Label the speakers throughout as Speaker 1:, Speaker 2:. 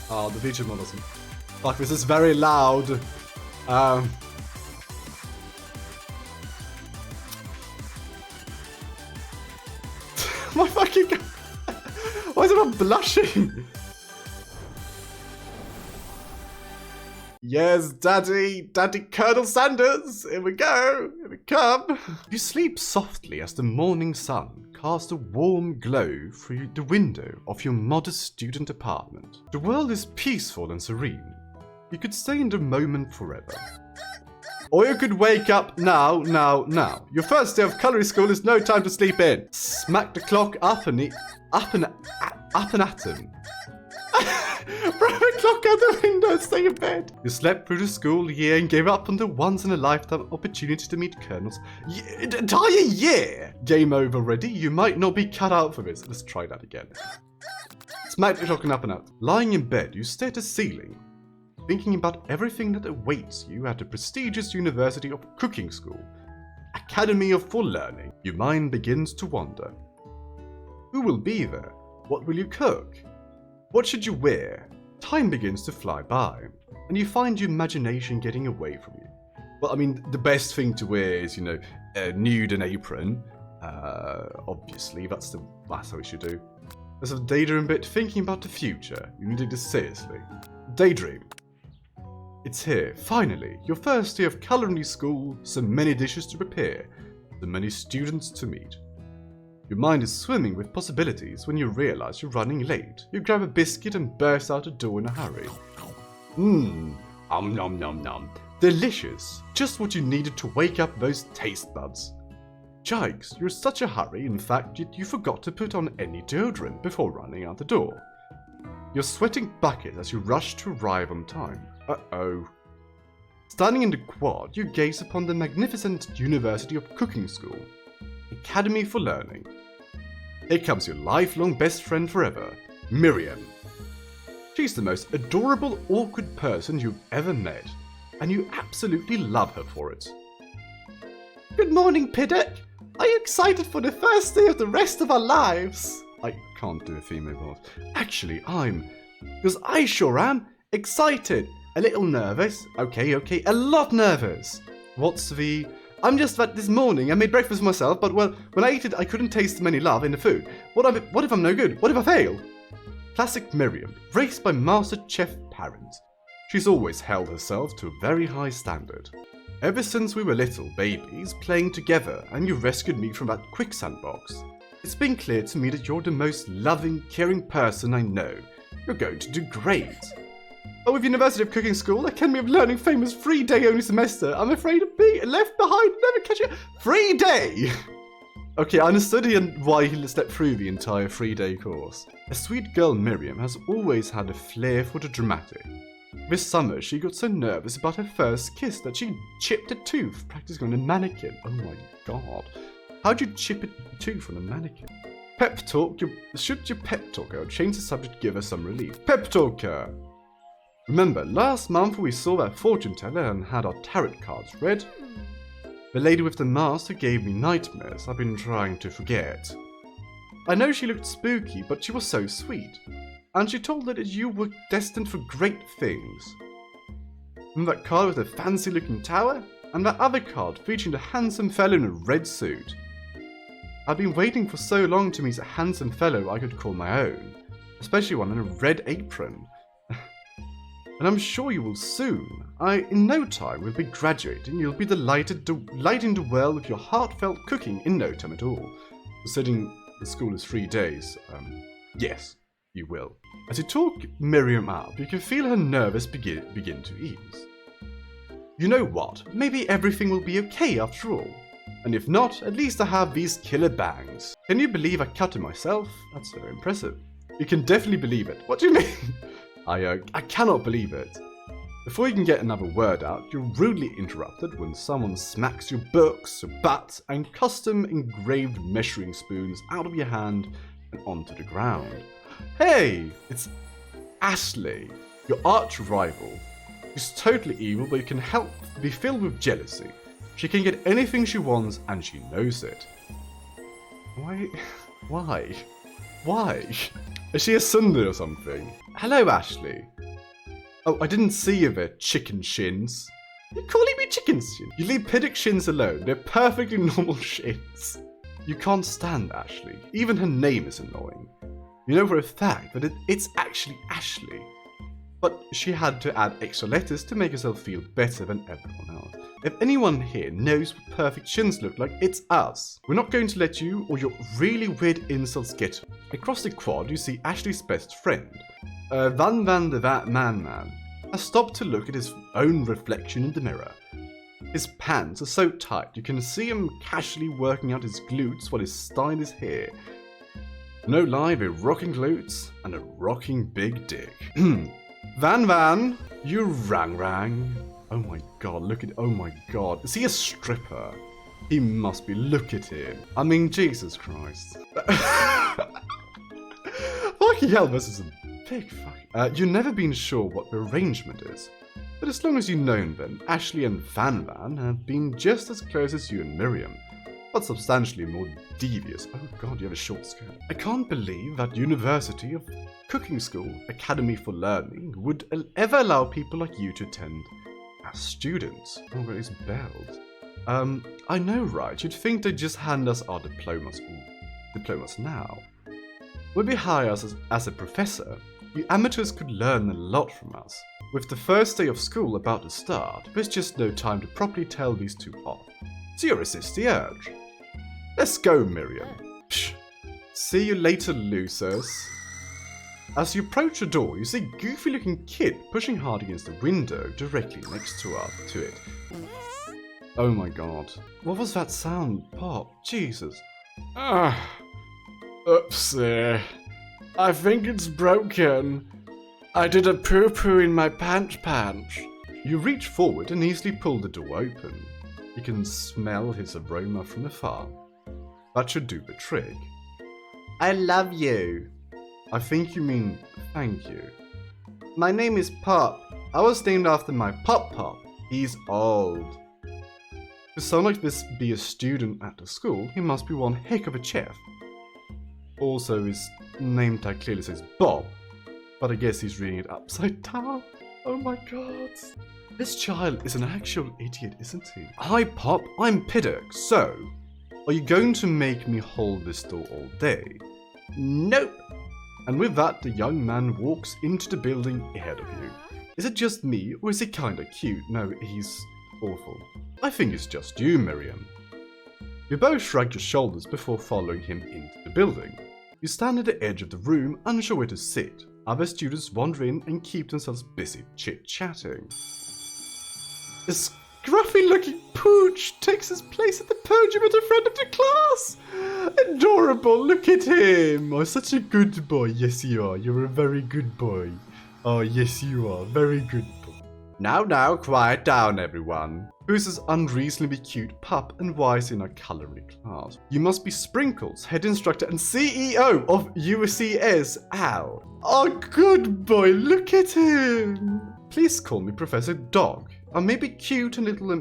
Speaker 1: Oh, the Vegemite doesn't. Fuck, this is very loud. My fucking god. Why is it not blushing? Yes, Daddy Colonel Sanders. Here we go. Here we come. You sleep softly as the morning sun casts a warm glow through the window of your modest student apartment. The world is peaceful and serene. You could stay in the moment forever. Or you could wake up now. Your first day of culinary school is no time to sleep in. Smack the clock up and at him. Throw the clock out the window and stay in bed. You slept through the school year and gave up on the once-in-a-lifetime opportunity to meet colonels. An entire year! Game over already? You might not be cut out for this. Let's try that again. Smack the clock and up and out. Lying in bed, you stare at the ceiling, thinking about everything that awaits you at the prestigious University of Cooking School, Academy of Full Learning. Your mind begins to wander. Who will be there? What will you cook? What should you wear? Time begins to fly by, and you find your imagination getting away from you. Well, I mean, the best thing to wear is, a nude and apron. Obviously, that's how we should do. There's a daydream bit, thinking about the future. You need to do this seriously. Daydream. It's here, finally, your first day of culinary school, so many dishes to prepare, so many students to meet. Your mind is swimming with possibilities when you realize you're running late. You grab a biscuit and burst out the door in a hurry. Nom nom nom. Delicious. Just what you needed to wake up those taste buds. Jikes, you're in such a hurry, in fact, you forgot to put on any deodorant before running out the door. You're sweating buckets as you rush to arrive on time. Uh-oh. Standing in the quad, you gaze upon the magnificent University of Cooking School, Academy for Learning. Here comes your lifelong best friend forever, Miriam. She's the most adorable, awkward person you've ever met, and you absolutely love her for it. Good morning, Piddock. Are you excited for the first day of the rest of our lives? I can't do a female voice. Actually, because I sure am excited. A little nervous. Okay, a lot nervous. I'm just that this morning I made breakfast for myself, but well, when I ate it, I couldn't taste any love in the food. What if I'm no good? What if I fail? Classic Miriam, raised by Master Chef parents. She's always held herself to a very high standard. Ever since we were little babies playing together and you rescued me from that quicksand box, it's been clear to me that you're the most loving, caring person I know. You're going to do great. But with University of Cooking School, Academy of Learning famous 3-day only semester, I'm afraid of being left behind, never catch it. 3-day! Okay, I understood why he slept through the entire 3-day course. A sweet girl Miriam has always had a flair for the dramatic. This summer, she got so nervous about her first kiss that she chipped a tooth practicing on a mannequin. Oh my god. How'd you chip a tooth on a mannequin? Pep talk? Should your pep talk her or change the subject, give her some relief? Pep talk her! Remember, last month we saw that fortune teller and had our tarot cards read? The lady with the mask who gave me nightmares I've been trying to forget. I know she looked spooky, but she was so sweet. And she told her that you were destined for great things. Remember that card with the fancy looking tower? And that other card featuring a handsome fellow in a red suit. I've been waiting for so long to meet a handsome fellow I could call my own. Especially one in a red apron. And I'm sure you will soon. In no time, will be graduating. You'll be delighted to lighting the world with your heartfelt cooking in no time at all. Considering the school is 3 days, yes, you will. As you talk Miriam up, you can feel her nerves begin to ease. You know what? Maybe everything will be okay after all. And if not, at least I have these killer bangs. Can you believe I cut it myself? That's very impressive. You can definitely believe it. What do you mean? I cannot believe it. Before you can get another word out, you're rudely interrupted when someone smacks your books, your butt, and custom engraved measuring spoons out of your hand and onto the ground. Hey, it's Ashley, your arch rival. She's totally evil, but you can help be filled with jealousy. She can get anything she wants, and she knows it. Why? Is she a Sunday or something? Hello, Ashley. Oh, I didn't see you there, chicken shins. You're calling me chicken shins? You leave Piddock shins alone. They're perfectly normal shins. You can't stand Ashley. Even her name is annoying. You know for a fact that it's actually Ashley. But she had to add extra letters to make herself feel better than everyone else. If anyone here knows what perfect shins look like, it's us. We're not going to let you or your really weird insults get. Across the quad, you see Ashley's best friend, Van the Vat Man, has stopped to look at his own reflection in the mirror. His pants are so tight you can see him casually working out his glutes while his style is here. No lie, they're rocking glutes and a rocking big dick. Van, you rang. Oh my god, look at, oh my god. Is he a stripper? He must be, look at him. I mean, Jesus Christ. Fucking hell, this is a big fuck. You've never been sure what the arrangement is. But as long as you've known them, Ashley and Van have been just as close as you and Miriam. But substantially more devious. Oh god, you have a short skirt. I can't believe that University of Cooking School, Academy for Learning, would ever allow people like you to attend as students. Oh, but it's belled. I know, right? You'd think they'd just hand us our diplomas. Ooh, diplomas now. When we hire us as a professor, you amateurs could learn a lot from us. With the first day of school about to start, there's just no time to properly tell these two off. So you resist the urge. Let's go, Miriam. Psh. See you later, losers. As you approach the door, you see a goofy-looking kid pushing hard against the window directly next to it. Oh my god. What was that sound, Pop? Jesus. Oopsie. I think it's broken. I did a poo-poo in my pants. You reach forward and easily pull the door open. You can smell his aroma from afar. That should do the trick. I love you. I think you mean thank you. My name is Pop. I was named after my Pop. He's old. To sound like this be a student at the school, he must be one heck of a chef. Also, his name tag clearly says Bob, but I guess he's reading it upside down. Oh my god. This child is an actual idiot, isn't he? Hi Pop, I'm Piddock, so, are you going to make me hold this door all day? Nope. And with that, the young man walks into the building ahead of you. Is it just me, or is he kinda cute? No, he's awful. I think it's just you, Miriam. You both shrug your shoulders before following him into the building. You stand at the edge of the room, unsure where to sit. Other students wander in and keep themselves busy chit-chatting. A scruffy-looking pooch takes his place at the podium at the front of the class. Adorable, look at him. Oh, such a good boy. Yes, you are. You're a very good boy. Oh, yes, you are. Very good boy. Now, quiet down, everyone. Who's this unreasonably cute pup and why is in a culinary class? You must be Sprinkles, head instructor and CEO of UCS. Ow. Oh, good boy, look at him. Please call me Professor Dog. I may be cute and little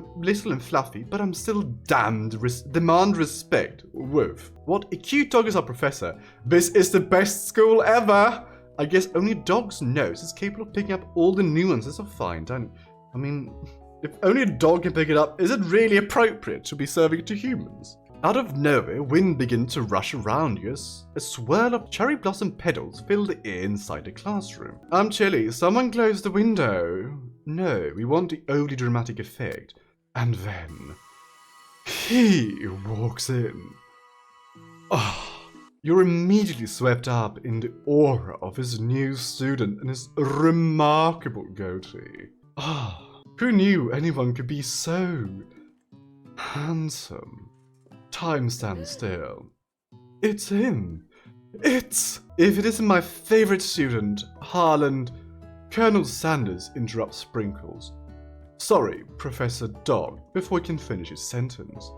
Speaker 1: and fluffy, but I'm still damned demand respect. Woof. What? A cute dog is our professor? This is the best school ever. I guess only a dog's nose is capable of picking up all the nuances of fine dining. I mean, if only a dog can pick it up, is it really appropriate to be serving it to humans? Out of nowhere, wind begins to rush around you as a swirl of cherry blossom petals fill the air inside the classroom. I'm chilly, someone close the window. No, we want the overly dramatic effect. And then, he walks in. Oh. You're immediately swept up in the aura of his new student and his remarkable goatee. Ah, who knew anyone could be so handsome? Time stands still. It's him. If it isn't my favorite student, Harland, Colonel Sanders interrupts Sprinkles. Sorry, Professor Dog, before he can finish his sentence.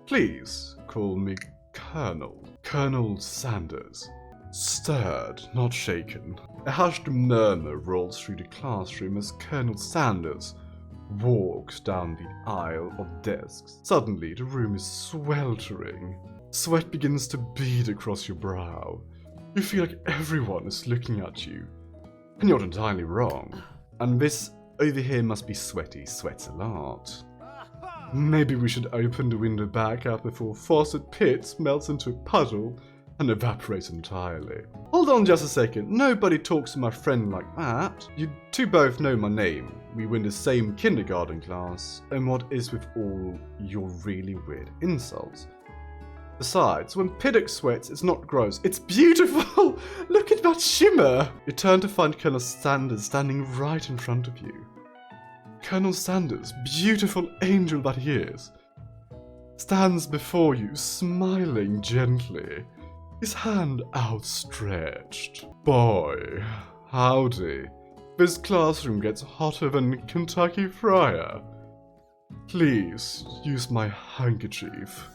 Speaker 1: Please call me Colonel Sanders. Stirred, not shaken. A hushed murmur rolls through the classroom as Colonel Sanders walks down the aisle of desks. Suddenly, the room is sweltering. Sweat begins to bead across your brow. You feel like everyone is looking at you. And you're not entirely wrong. And this over here must be Sweaty. Sweats a lot. Maybe we should open the window back up before Faucet Pit melts into a puddle and evaporates entirely. Hold on just a second. Nobody talks to my friend like that. You two both know my name. We were in the same kindergarten class. And what is with all your really weird insults? Besides, when Piddock sweats, it's not gross. It's beautiful! Look at that shimmer! You turn to find Colonel Sanders standing right in front of you. Colonel Sanders, beautiful angel that he is, stands before you, smiling gently, his hand outstretched. Boy, howdy. This classroom gets hotter than Kentucky Friar. Please, use my handkerchief.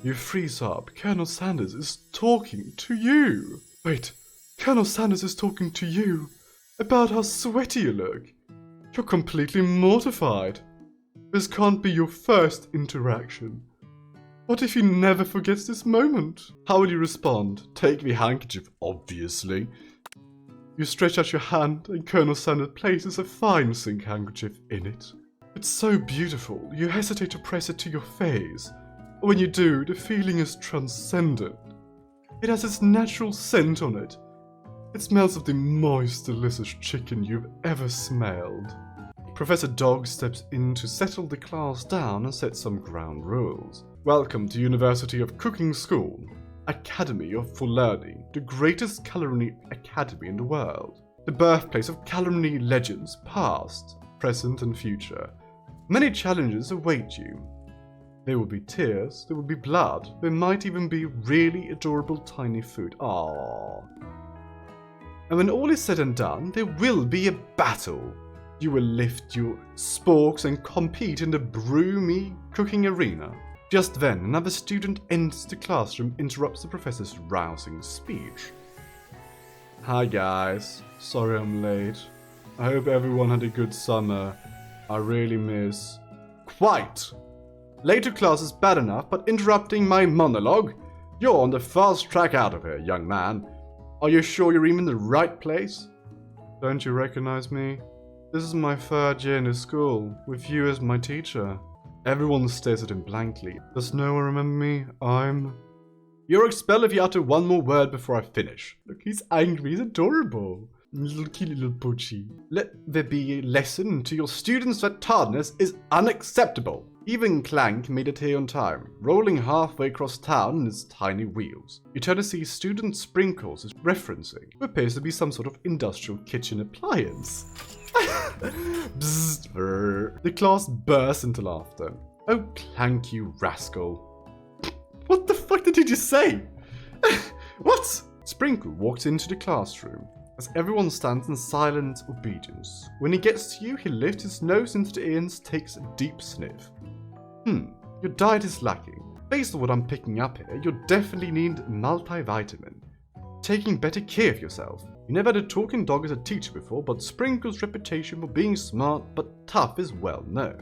Speaker 1: You freeze up. Colonel Sanders is talking to you. Wait, Colonel Sanders is talking to you about how sweaty you look. You're completely mortified. This can't be your first interaction. What if he never forgets this moment? How will you respond? Take the handkerchief, obviously. You stretch out your hand and Colonel Sanders places a fine silk handkerchief in it. It's so beautiful, you hesitate to press it to your face. But when you do, the feeling is transcendent. It has its natural scent on it. It smells of the moist, delicious chicken you've ever smelled. Professor Dog steps in to settle the class down and set some ground rules. Welcome to University of Cooking School, Academy for Learning, the greatest culinary academy in the world. The birthplace of culinary legends past, present and future. Many challenges await you. There will be tears, there will be blood, there might even be really adorable tiny food. Aww. And when all is said and done, there will be a battle. You will lift your sporks and compete in the broomy cooking arena. Just then, another student enters the classroom, interrupts the professor's rousing speech. Hi guys, sorry I'm late. I hope everyone had a good summer. I really miss... Quite! Later class is bad enough, but interrupting my monologue? You're on the fast track out of here, young man. Are you sure you're even in the right place? Don't you recognize me? This is my third year in the school, with you as my teacher. Everyone stares at him blankly. Does no one remember me? You're expelled if you utter one more word before I finish. Look, he's angry, he's adorable. Little cute little poochie. Let there be a lesson to your students that tardiness is unacceptable. Even Clank made it here on time, rolling halfway across town in his tiny wheels. You turn to see student Sprinkles is referencing what appears to be some sort of industrial kitchen appliance. The class bursts into laughter. Oh, Clank, you rascal. What the fuck did you just say? What? Sprinkle walks into the classroom as everyone stands in silent obedience. When he gets to you, he lifts his nose into the air and takes a deep sniff. Your diet is lacking. Based on what I'm picking up here, you'll definitely need multivitamin. Taking better care of yourself. You never had a talking dog as a teacher before, but Sprinkle's reputation for being smart but tough is well known.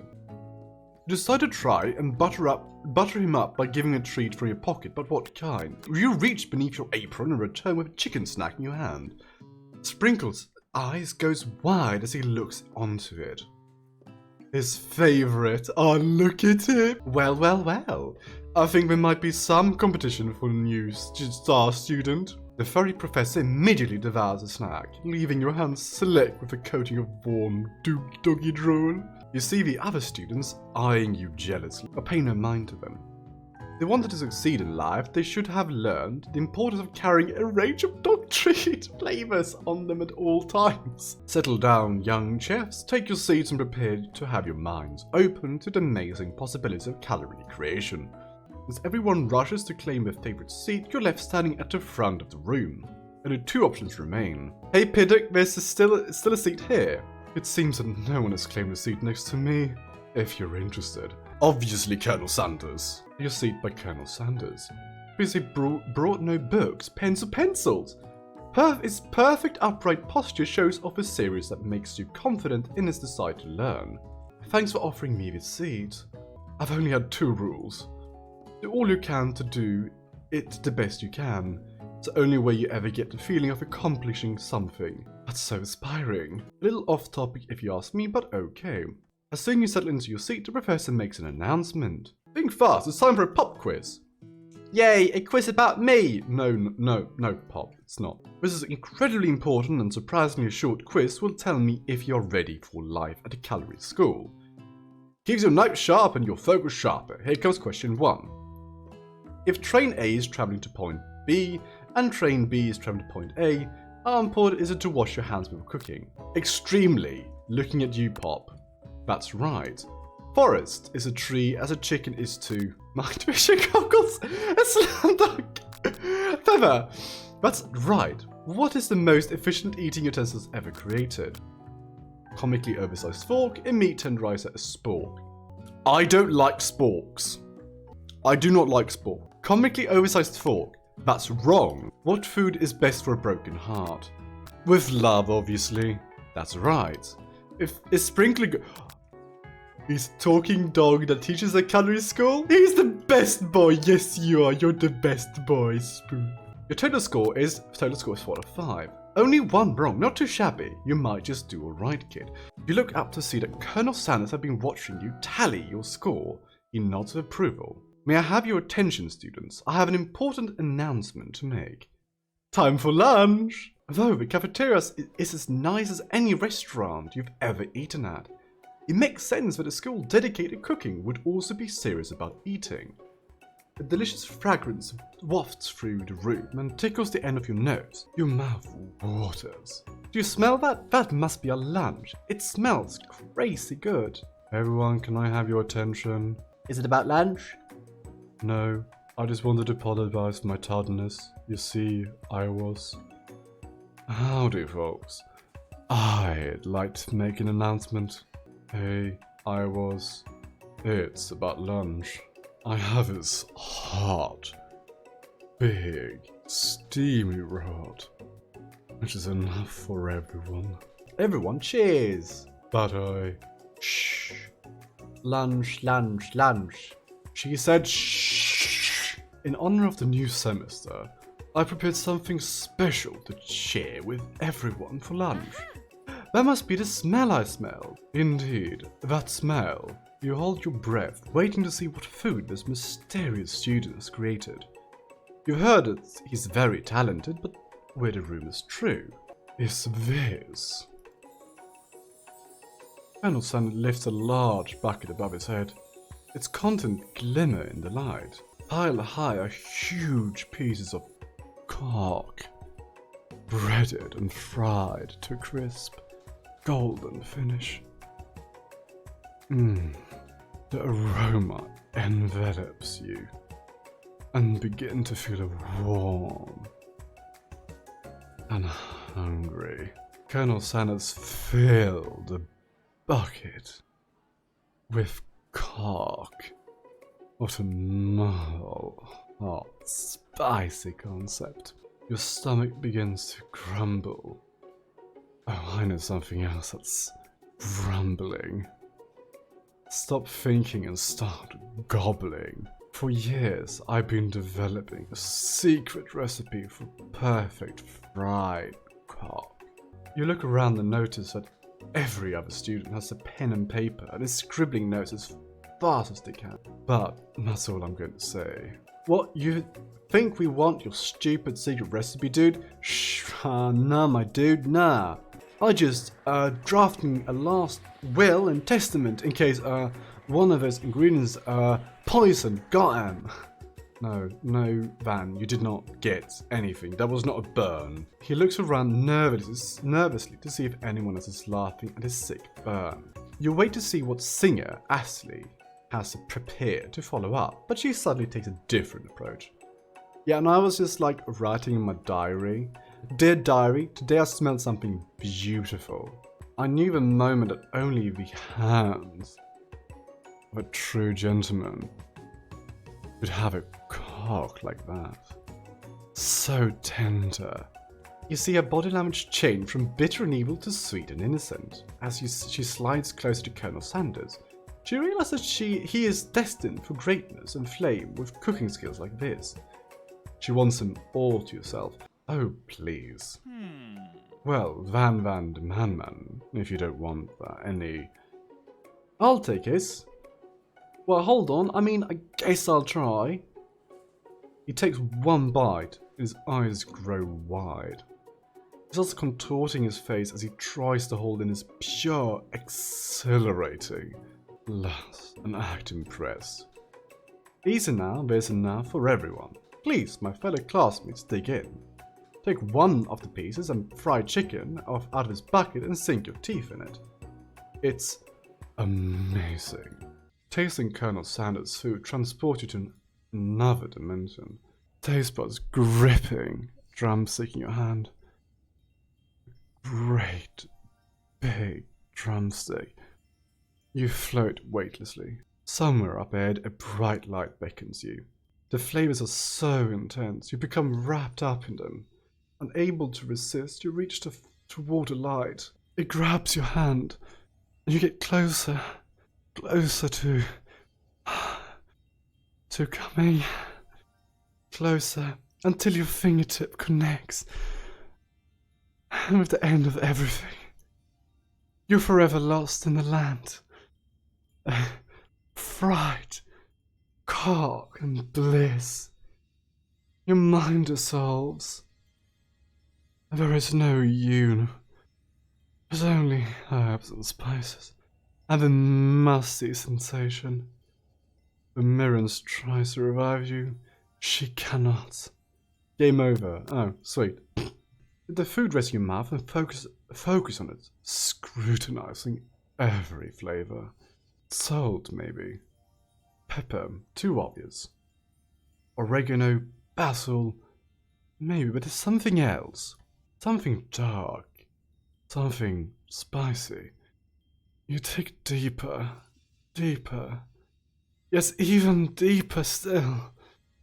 Speaker 1: You decide to try and butter him up by giving a treat from your pocket, but what kind? You reach beneath your apron and return with a chicken snack in your hand. Sprinkle's eyes goes wide as he looks onto it. His favorite. Oh, look at it. Well, well, well. I think there might be some competition for a new star student. The furry professor immediately devours the snack, leaving your hands slick with a coating of warm doggy drool. You see the other students eyeing you jealously, but pay no mind to them. If they wanted to succeed in life, they should have learned the importance of carrying a range of dog treat flavors on them at all times. Settle down, young chefs, take your seats and prepare to have your minds open to the amazing possibilities of culinary creation. As everyone rushes to claim their favorite seat, you're left standing at the front of the room. Only two options remain. Hey Piddock, there's still a seat here. It seems that no one has claimed a seat next to me. If you're interested. Obviously, Colonel Sanders. Your seat by Colonel Sanders. Because he brought no books, pens or pencils. His perfect upright posture shows off a series that makes you confident in his desire to learn. Thanks for offering me this seat. I've only had 2 rules. Do all you can to do it the best you can. It's the only way you ever get the feeling of accomplishing something. That's so inspiring. A little off topic if you ask me, but okay. As soon as you settle into your seat, the professor makes an announcement. Think fast, it's time for a pop quiz. Yay, a quiz about me! No, Pop, it's not. This is incredibly important and surprisingly short quiz will tell me if you're ready for life at a calorie school. Keeps your knife sharp and your focus sharper. Here comes question 1. If train A is travelling to point B and train B is travelling to point A, how important is it to wash your hands before cooking? Extremely. Looking at you, Pop. That's right. Forest is a tree as a chicken is to night vision goggles. A slam dunk. Feather. That's right. What is the most efficient eating utensils ever created? Comically oversized fork, a meat tenderizer, a spork. I don't like sporks. I do not like spork. Comically oversized fork. That's wrong. What food is best for a broken heart? With love, obviously. That's right. If is sprinkling... He's talking dog that teaches at calorie school? He's the best boy. Yes, you are. You're the best boy, Spoon. Your total score is 4 out of 5. Only one wrong, not too shabby. You might just do alright, kid. You look up to see that Colonel Sanders has been watching you tally your score. He nods with approval. May I have your attention, students? I have an important announcement to make. Time for lunch! Though the cafeteria is as nice as any restaurant you've ever eaten at, it makes sense that a school dedicated to cooking would also be serious about eating. A delicious fragrance wafts through the room and tickles the end of your nose. Your mouth waters. Do you smell that? That must be our lunch. It smells crazy good. Everyone, can I have your attention? Is it about lunch? No, I just wanted to apologize for my tardiness. You see, I was... Howdy, folks. I'd like to make an announcement. Hey, It's about lunch. I have this hot, big, steamy rod, which is enough for everyone. Everyone cheers! But shh. Lunch. She said shh. In honor of the new semester, I prepared something special to share with everyone for lunch. That must be the smell I smell. Indeed, that smell. You hold your breath, waiting to see what food this mysterious student has created. You've heard that he's very talented, but were the rumors true? Is this? Colonel Sanders lifts a large bucket above his head. Its contents glimmer in the light. Piled high are huge pieces of cork, breaded and fried to a crisp, golden finish. The aroma envelops you and begin to feel warm and hungry. Colonel Sanders filled the bucket with cork. What a novel, hot, spicy concept. Your stomach begins to grumble. Oh, I know something else that's rumbling. Stop thinking and start gobbling. For years, I've been developing a secret recipe for perfect fried cork. You look around and notice that every other student has a pen and paper and is scribbling notes as fast as they can. But that's all I'm going to say. What, you think we want your stupid secret recipe, dude? Shh, nah, my dude, nah. I just drafting a last will and testament in case one of those ingredients poison. Goddamn. No, Van, you did not get anything. That was not a burn. He looks around nervously to see if anyone else is laughing at his sick burn. You wait to see what singer Ashley has prepared to follow up, but she suddenly takes a different approach. Yeah, and I was just like writing in my diary. Dear diary, today I smelled something beautiful. I knew the moment that only the hands of a true gentleman would have a cock like that. So tender. You see her body language change from bitter and evil to sweet and innocent. As she slides closer to Colonel Sanders, she realizes that he is destined for greatness and flame with cooking skills like this. She wants him all to herself. Oh, please. Well, Van the Man, if you don't want any... I'll take his. Well, hold on, I mean, I guess I'll try. He takes one bite, and his eyes grow wide. He's also contorting his face as he tries to hold in his pure, exhilarating lust and act impressed. Easy now, there's enough for everyone. Please, my fellow classmates, dig in. Take one of the pieces and fried chicken out of his bucket and sink your teeth in it. It's amazing. Tasting Colonel Sanders' food transports you to another dimension. Taste buds gripping, drumstick in your hand. Great, big drumstick. You float weightlessly. Somewhere up ahead, a bright light beckons you. The flavors are so intense, you become wrapped up in them. Unable to resist, you reach toward the light. It grabs your hand, and you get closer, closer to coming closer until your fingertip connects with the end of everything. You're forever lost in the land. Fright, cock, and bliss. Your mind dissolves. There is no you. There's only herbs and spices, and the musty sensation. When Mirrens tries to revive you, she cannot. Game over. Oh, sweet. The food rests in your mouth and focus on it, scrutinizing every flavor. Salt, maybe. Pepper, too obvious. Oregano, basil, maybe, but there's something else. Something dark. Something spicy. You dig deeper, deeper. Yes, even deeper still,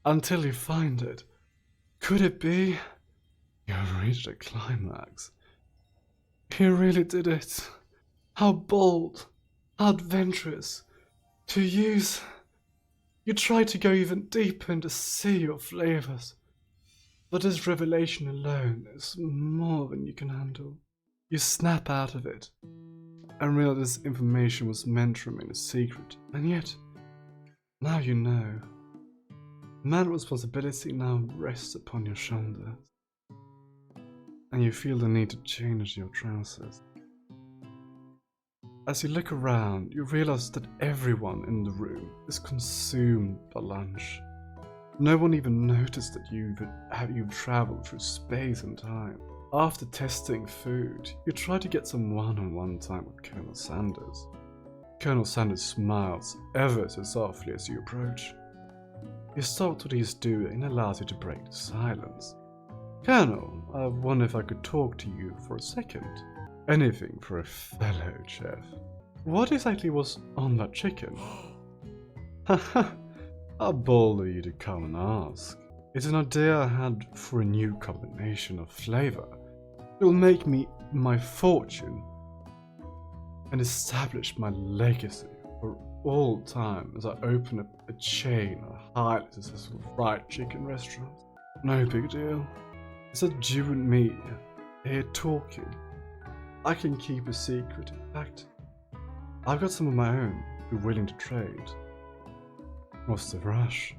Speaker 1: until you find it. Could it be? You've reached a climax. You really did it. How bold, how adventurous. To use... You try to go even deeper into sea of flavors. But this revelation alone is more than you can handle. You snap out of it, and realize this information was meant to remain a secret. And yet, now you know. Man's responsibility now rests upon your shoulders. And you feel the need to change your trousers. As you look around, you realize that everyone in the room is consumed by lunch. No one even noticed that you've traveled through space and time. After testing food, you try to get some one-on-one time with Colonel Sanders. Colonel Sanders smiles ever so softly as you approach. You stop what he's doing and allows you to break the silence. Colonel, I wonder if I could talk to you for a second. Anything for a fellow chef. What exactly was on that chicken? Haha, how bold of you to come and ask. It's an idea I had for a new combination of flavor. It'll make me my fortune and establish my legacy for all time as I open up a chain of highly successful fried chicken restaurants. No big deal. It's just you and me here talking. I can keep a secret. In fact, I've got some of my own who are willing to trade. What's the rush?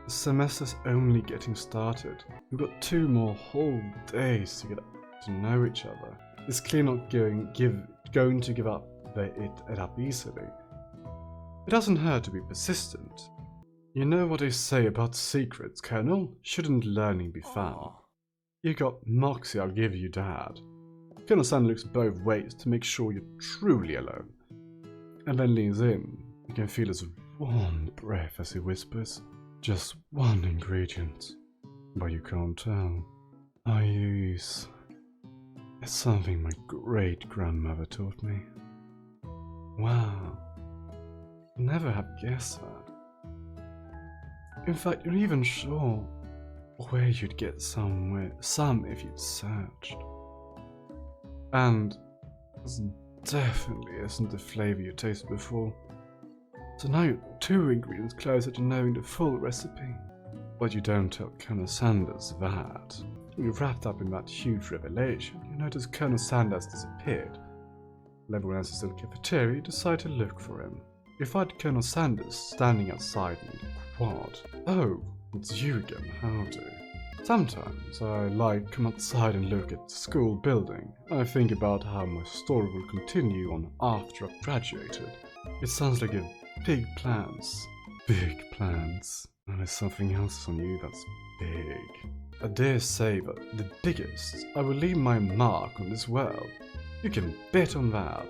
Speaker 1: The semester's only getting started. We've got 2 more whole days to get to know each other. It's clearly not going to give up it up easily. It doesn't hurt to be persistent. You know what they say about secrets, Colonel? Shouldn't learning be fun? You got moxie, I'll give you that. Colonel Sanders looks both ways to make sure you're truly alone, and then leans in. You can feel his warm breath as he whispers, just one ingredient, but you can't tell. I use... It's something my great-grandmother taught me. Wow, never have guessed that. In fact, you're even sure where you'd get some if you'd searched. And this definitely isn't the flavor you tasted before. So now you're 2 ingredients closer to knowing the full recipe. But you don't tell Colonel Sanders that. You're wrapped up in that huge revelation, you I noticed Colonel Sanders disappeared. Everyone else is in the cafeteria decided to look for him. We find Colonel Sanders standing outside in the quad. Oh, it's you again, howdy. Sometimes I come outside and look at the school building. I think about how my story will continue on after I've graduated. It sounds like a big plans. Big plans. And there's something else on you that's big. I dare say that the biggest. I will leave my mark on this world. You can bet on that.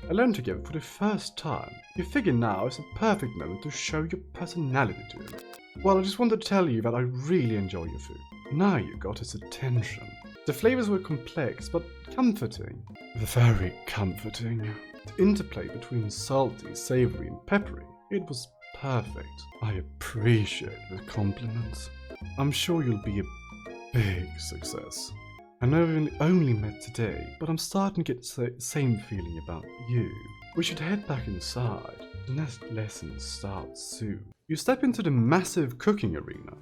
Speaker 1: I learned together for the first time. You figure now is a perfect moment to show your personality to him. Well, I just wanted to tell you that I really enjoy your food. Now you got his attention. The flavors were complex, but comforting. Very comforting. The interplay between salty, savory, and peppery. It was perfect. I appreciate the compliments. I'm sure you'll be a big success. I know we only met today, but I'm starting to get the same feeling about you. We should head back inside. The next lesson starts soon. You step into the massive cooking arena,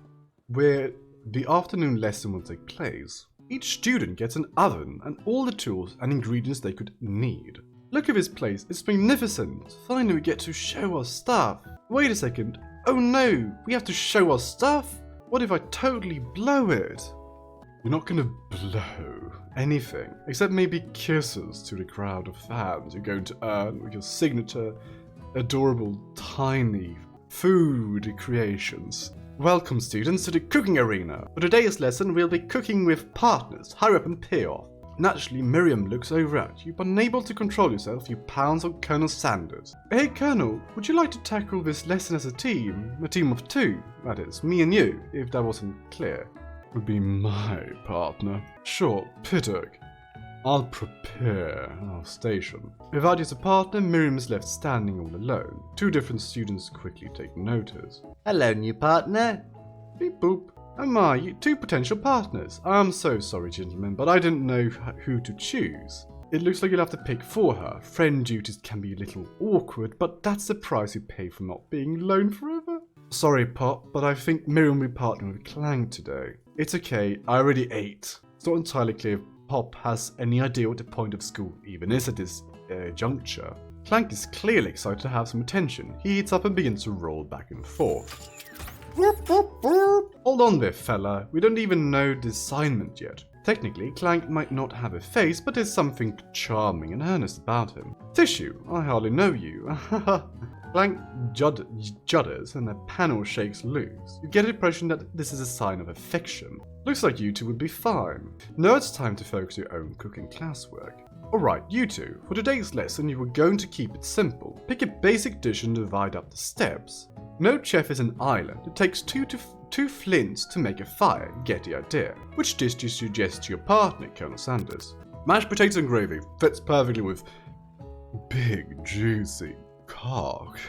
Speaker 1: where the afternoon lesson will take place. Each student gets an oven and all the tools and ingredients they could need. Look at this place, it's magnificent. Finally we get to show our stuff. Wait a second. Oh no, we have to show our stuff? What if I totally blow it? You're not gonna blow anything, except maybe kisses to the crowd of fans you're going to earn with your signature, adorable, tiny food creations. Welcome students to the cooking arena. For today's lesson we'll be cooking with partners. Hurry up and pay off. Naturally, Miriam looks over at you, but unable to control yourself, you pounce on Colonel Sanders. Hey Colonel, would you like to tackle this lesson as a team? A team of two, that is, me and you, if that wasn't clear. Would be my partner. Sure, Piddock. I'll prepare our station. Without you as a partner, Miriam is left standing all alone. Two different students quickly take notice.
Speaker 2: Hello, new partner.
Speaker 1: Beep boop. Am I? You two potential partners. I'm so sorry, gentlemen, but I didn't know who to choose. It looks like you'll have to pick for her. Friend duties can be a little awkward, but that's the price you pay for not being alone forever. Sorry, Pop, but I think Miriam will be partnering with Clank today. It's okay, I already ate. It's not entirely clear if Pop has any idea what the point of school even is at this juncture. Clank is clearly excited to have some attention. He eats up and begins to roll back and forth. Hold on there, fella. We don't even know the assignment yet. Technically, Clank might not have a face, but there's something charming and earnest about him. Tissue, I hardly know you. Clank judders and the panel shakes loose. You get the impression that this is a sign of affection. Looks like you two would be fine. Now it's time to focus your own cooking classwork. Alright, you two, for today's lesson you were going to keep it simple. Pick a basic dish and divide up the steps. No chef is an island. It takes two flints to make a fire. Get the idea. Which dish do you suggest to your partner, Colonel Sanders? Mashed potatoes and gravy. Fits perfectly with big, juicy cock.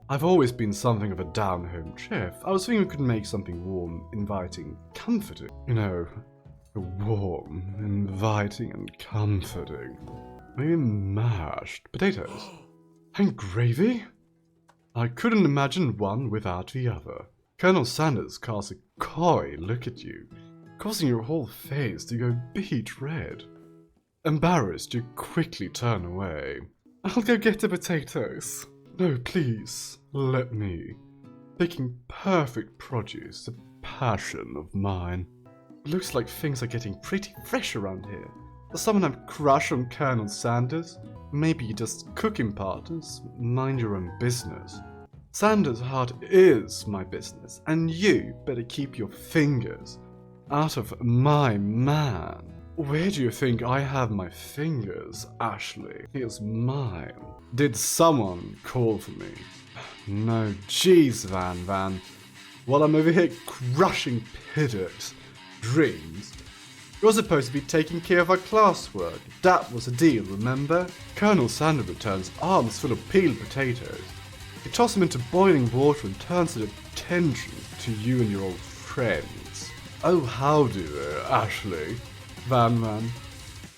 Speaker 1: I've always been something of a down-home chef. I was thinking we could make something warm, inviting, comforting. You know, warm, inviting, and comforting. Maybe mashed potatoes. And gravy? I couldn't imagine one without the other. Colonel Sanders casts a coy look at you, causing your whole face to go beet red. Embarrassed, you quickly turn away. I'll go get the potatoes. No, please, let me. Picking perfect produce, a passion of mine. Looks like things are getting pretty fresh around here. Does someone have a crush on Colonel Sanders? Maybe just cooking partners? Mind your own business. Sanders' heart is my business, and you better keep your fingers out of my man. Where do you think I have my fingers, Ashley? He is mine. Did someone call for me? No, jeez, Van. While I'm over here crushing Piddock's dreams, you're supposed to be taking care of our classwork. That was a deal, remember? Colonel Sanders returns arms full of peeled potatoes. You toss them into boiling water and turns his attention to you and your old friends. Oh, howdy there, Ashley. Van.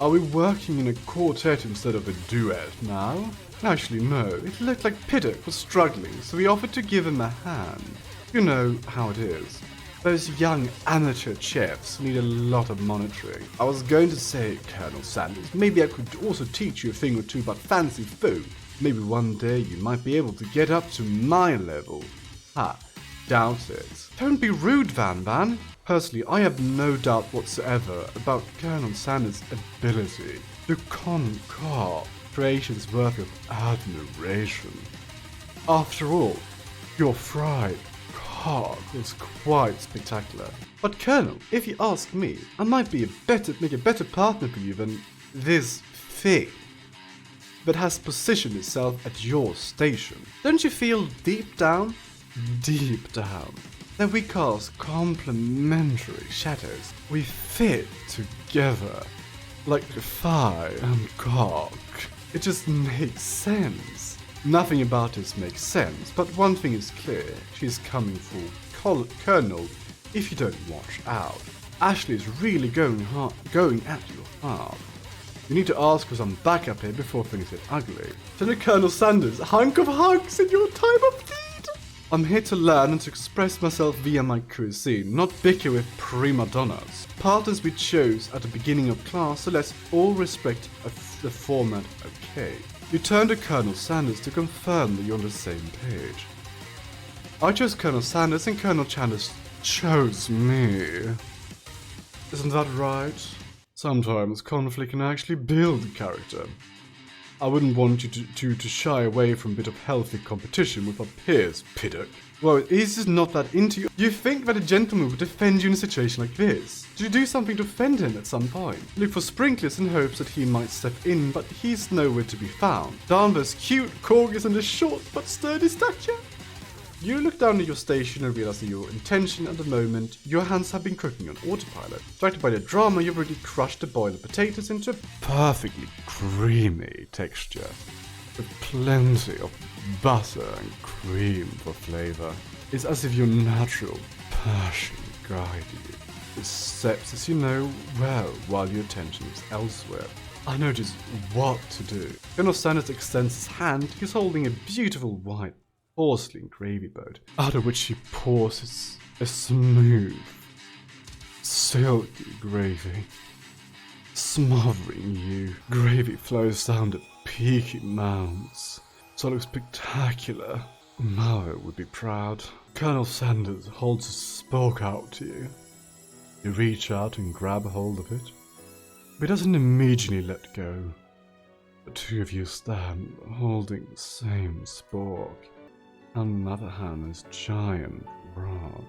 Speaker 1: Are we working in a quartet instead of a duet now? Actually, no. It looked like Piddock was struggling, so we offered to give him a hand. You know how it is. Those young amateur chefs need a lot of monitoring. I was going to say, Colonel Sanders, maybe I could also teach you a thing or two about fancy food. Maybe one day you might be able to get up to my level. Ha, doubt it. Don't be rude, Van. Personally, I have no doubt whatsoever about Colonel Sanders' ability to concoct creations worthy of admiration. After all, your fried cock was quite spectacular. But Colonel, if you ask me, I might make a better partner for you than this thing that has positioned itself at your station. Don't you feel deep down, that we cast complementary shadows? We fit together like fire and cock. It just makes sense. Nothing about this makes sense, but one thing is clear. She's coming for Colonel if you don't watch out. Ashley is really going at you hard. You need to ask for some backup here before things get ugly. Lieutenant Colonel Sanders, a hunk of hugs in your time of need. I'm here to learn and to express myself via my cuisine, not bicker with prima donnas. Partners we chose at the beginning of class, so let's all respect the format, okay? You turn to Colonel Sanders to confirm that you're on the same page. I chose Colonel Sanders and Colonel Sanders chose me. Isn't that right? Sometimes conflict can actually build character. I wouldn't want you to shy away from a bit of healthy competition with our peers, Piddock. Well, he's just not that into you. Do you think that a gentleman would defend you in a situation like this? Did you do something to offend him at some point? Look for sprinklers in hopes that he might step in, but he's nowhere to be found. Danvers, cute corgis and a short but sturdy stature. You look down at your station and realize that your intention at the moment, your hands have been cooking on autopilot. Distracted by the drama, you've already crushed the boiled potatoes into a perfectly creamy texture, with plenty of butter and cream for flavor. It's as if your natural passion guided you. It steps as you know well while your attention is elsewhere. I know just what to do. Colonel Sanders extends his hand. He's holding a beautiful white porcelain gravy boat, out of which he pours a smooth, silky gravy, smothering you. Gravy flows down the peaky mounds. So it looks spectacular. Mother would be proud. Colonel Sanders holds a spork out to you. You reach out and grab a hold of it, but he doesn't immediately let go. The two of you stand holding the same spork. Another hand is giant rod.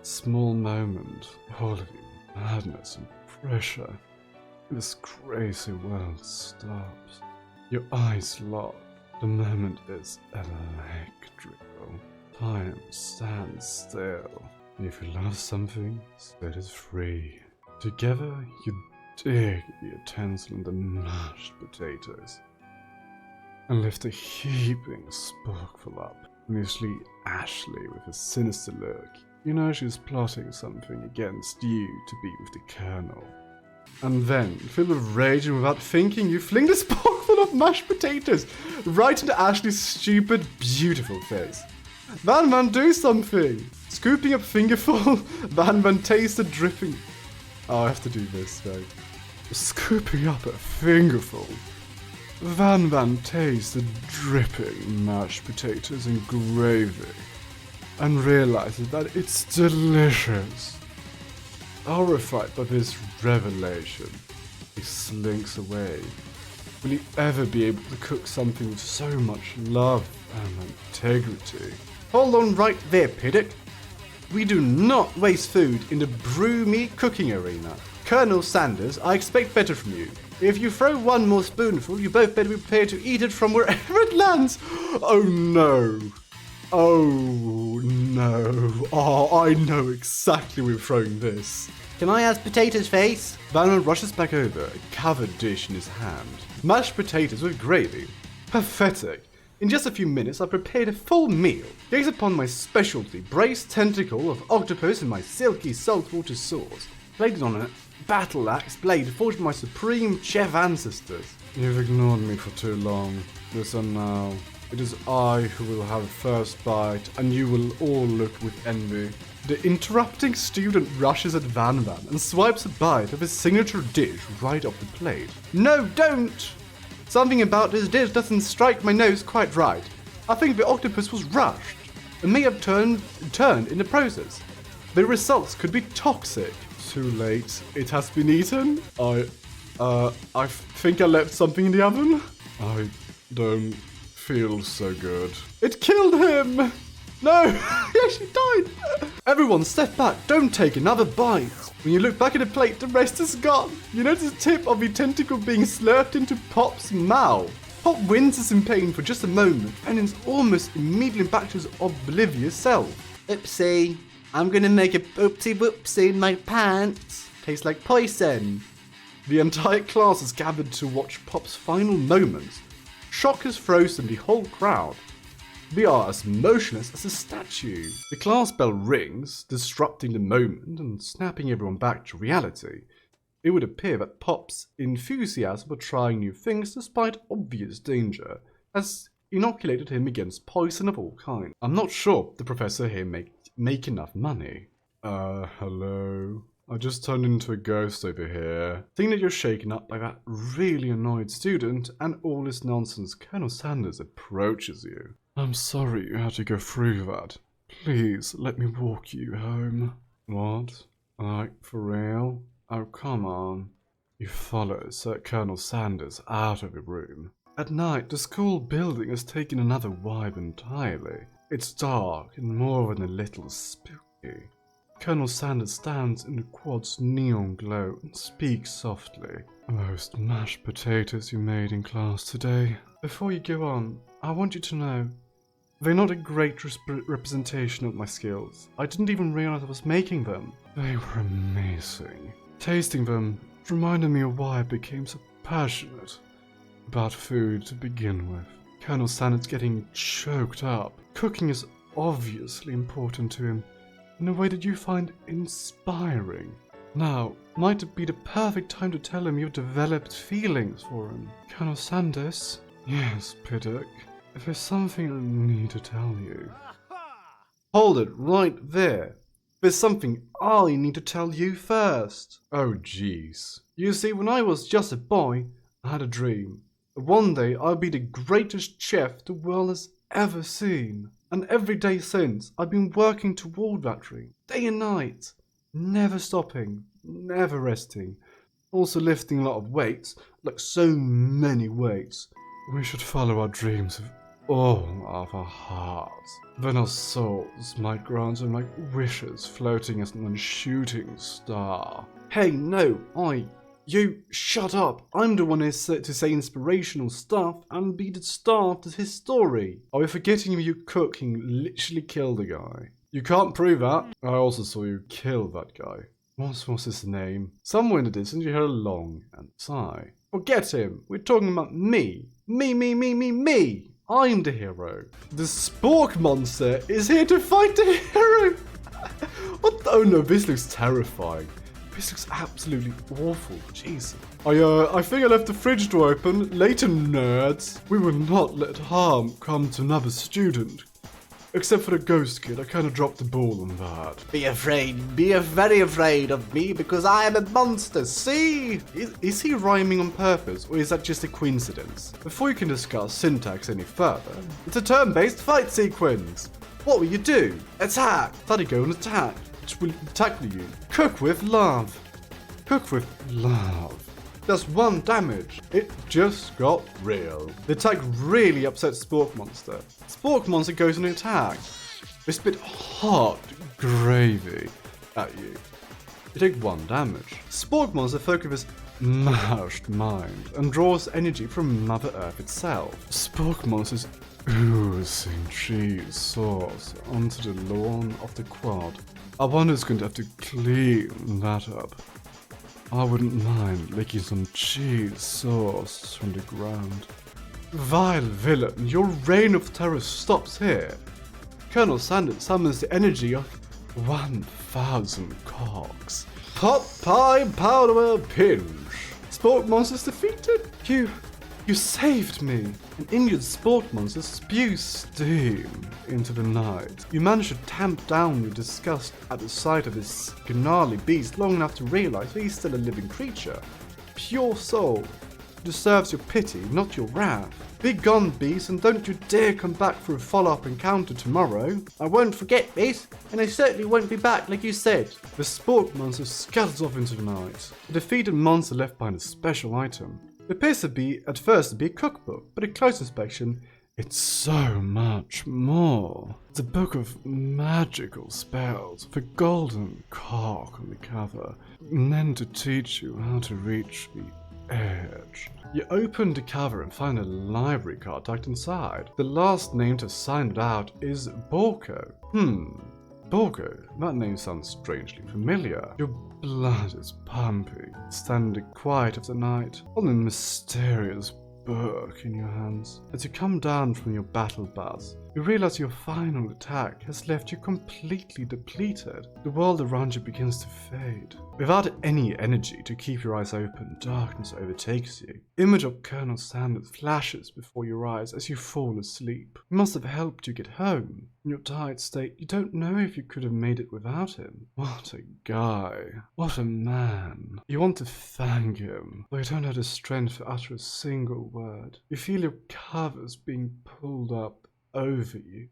Speaker 1: Small moment, all of you, madness and pressure. This crazy world stops. Your eyes lock. The moment is electrical. Time stands still. If you love something, set it free. Together, you dig the utensil and the mashed potatoes, and lift a heaping sporkful up. And you see Ashley with a sinister look. You know she's plotting something against you to be with the Colonel. And then, filled with rage and without thinking, you fling the sporkful of mashed potatoes right into Ashley's stupid, beautiful face. Van, do something! Scooping up fingerful, Van tastes the dripping. Oh, I have to do this, though. Scooping up a fingerful. Van tastes the dripping mashed potatoes and gravy, and realizes that it's delicious. Horrified by this revelation, he slinks away. Will he ever be able to cook something with so much love and integrity? Hold on right there, Piddock. We do not waste food in the broomy cooking arena. Colonel Sanders, I expect better from you. If you throw one more spoonful, you both better be prepared to eat it from wherever it lands. Oh no. Oh no. Oh, I know exactly where we're throwing this.
Speaker 2: Can I ask potatoes, face?
Speaker 1: Valentine rushes back over, a covered dish in his hand. Mashed potatoes with gravy. Pathetic. In just a few minutes, I prepared a full meal. Gaze upon my specialty, braised tentacle of octopus in my silky saltwater sauce, plated on a battle axe blade forged by my supreme chef ancestors. You've ignored me for too long. Listen now. It is I who will have first bite, and you will all look with envy. The interrupting student rushes at Van and swipes a bite of his signature dish right off the plate. No, don't! Something about this dish doesn't strike my nose quite right. I think the octopus was rushed, and may have turned in the process. The results could be toxic. Too late. It has been eaten. I think I left something in the oven. I don't feel so good. It killed him! No! He actually died! Everyone step back, don't take another bite. When you look back at the plate, the rest is gone. You notice the tip of the tentacle being slurped into Pop's mouth. Pop winces in pain for just a moment, and is almost immediately back to his oblivious self.
Speaker 2: Oopsie. I'm gonna make a oopsie whoopsie in my pants. Tastes like poison.
Speaker 1: The entire class is gathered to watch Pop's final moments. Shock has frozen the whole crowd. They are as motionless as a statue. The class bell rings, disrupting the moment and snapping everyone back to reality. It would appear that Pop's enthusiasm for trying new things despite obvious danger has inoculated him against poison of all kinds. I'm not sure the professor here make enough money. Hello? I just turned into a ghost over here. Seeing that you're shaken up by that really annoyed student and all this nonsense, Colonel Sanders approaches you. I'm sorry you had to go through that. Please, let me walk you home. What? Like, for real? Oh, come on. You follow Sir Colonel Sanders out of the room. At night, the school building has taken another vibe entirely. It's dark and more than a little spooky. Colonel Sanders stands in the quad's neon glow and speaks softly. Most mashed potatoes you made in class today. Before you go on, I want you to know they're not a great representation of my skills. I didn't even realize I was making them. They were amazing. Tasting them reminded me of why I became so passionate about food to begin with. Colonel Sanders getting choked up. Cooking is obviously important to him in a way that you find inspiring. Now, might it be the perfect time to tell him you've developed feelings for him? Colonel Sanders? Yes, Piddock. If there's something I need to tell you. Hold it right there. There's something I need to tell you first. Oh jeez. You see, when I was just a boy, I had a dream. One day I'll be the greatest chef the world has ever seen. And every day since, I've been working toward that dream. Day and night. Never stopping. Never resting. Also lifting a lot of weights. Like so many weights. We should follow our dreams with all of our hearts. Then our souls might grant them like wishes floating as on a shooting star. Hey, no, you shut up. I'm the one who's to say inspirational stuff and be the star of his story. Are you forgetting you cooking literally killed a guy? You can't prove that. I also saw you kill that guy. What was his name? Somewhere in the distance you heard a long and sigh. Forget him. We're talking about me. Me. I'm the hero. The Spork monster is here to fight the hero. What? Oh no, this looks terrifying. This looks absolutely awful. Jesus. I think I left the fridge door open. Later, nerds. We will not let harm come to another student. Except for the ghost kid, I kind of dropped the ball on that.
Speaker 2: Be afraid. Be very afraid of me because I am a monster. See?
Speaker 1: Is he rhyming on purpose, or is that just a coincidence? Before you can discuss syntax any further, it's a turn-based fight sequence. What will you do? Attack. Study go and attack. Which will tackle you. Cook with love. Cook with love. Does 1 damage. It just got real. The attack really upsets Spork Monster. Spork Monster goes on attack. They spit hot gravy at you. You take 1 damage. Spork Monster focuses mashed mind and draws energy from Mother Earth itself. Spork Monster's oozing cheese sauce onto the lawn of the quad. I wonder who's going to have to clean that up. I wouldn't mind licking some cheese sauce from the ground. Vile villain, your reign of terror stops here. Colonel Sanders summons the energy of 1,000 cogs. Pot pie powder pinch. Spork monsters defeated. You saved me! An injured sport monster spews steam into the night. You manage to tamp down your disgust at the sight of this gnarly beast long enough to realize that he's still a living creature. Pure soul. Deserves your pity, not your wrath. Be gone, beast, and don't you dare come back for a follow-up encounter tomorrow.
Speaker 2: I won't forget, beast, and I certainly won't be back like you said.
Speaker 1: The sport monster scuttles off into the night. The defeated monster left behind a special item. It appears to be, at first, to be a cookbook, but at close inspection, it's so much more. It's a book of magical spells with a golden cock on the cover, meant to teach you how to reach the edge. You open the cover and find a library card tucked inside. The last name to sign it out is Borko. Borko, that name sounds strangely familiar. Your blood is pumping, standing in the quiet of the night, holding a mysterious book in your hands. As you come down from your battle bus, you realize your final attack has left you completely depleted. The world around you begins to fade. Without any energy to keep your eyes open, darkness overtakes you. Image of Colonel Sanders flashes before your eyes as you fall asleep. He must have helped you get home. In your tired state, you don't know if you could have made it without him. What a guy. What a man. You want to thank him, but you don't have the strength to utter a single word. You feel your covers being pulled up over you.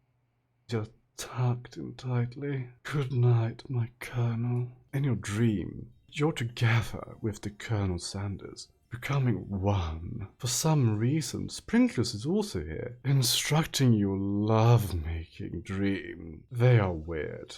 Speaker 1: You're tucked in tightly. Good night, my Colonel. In your dream, you're together with the Colonel Sanders, becoming one. For some reason, Sprinklers is also here, instructing your love-making dream. They are weird.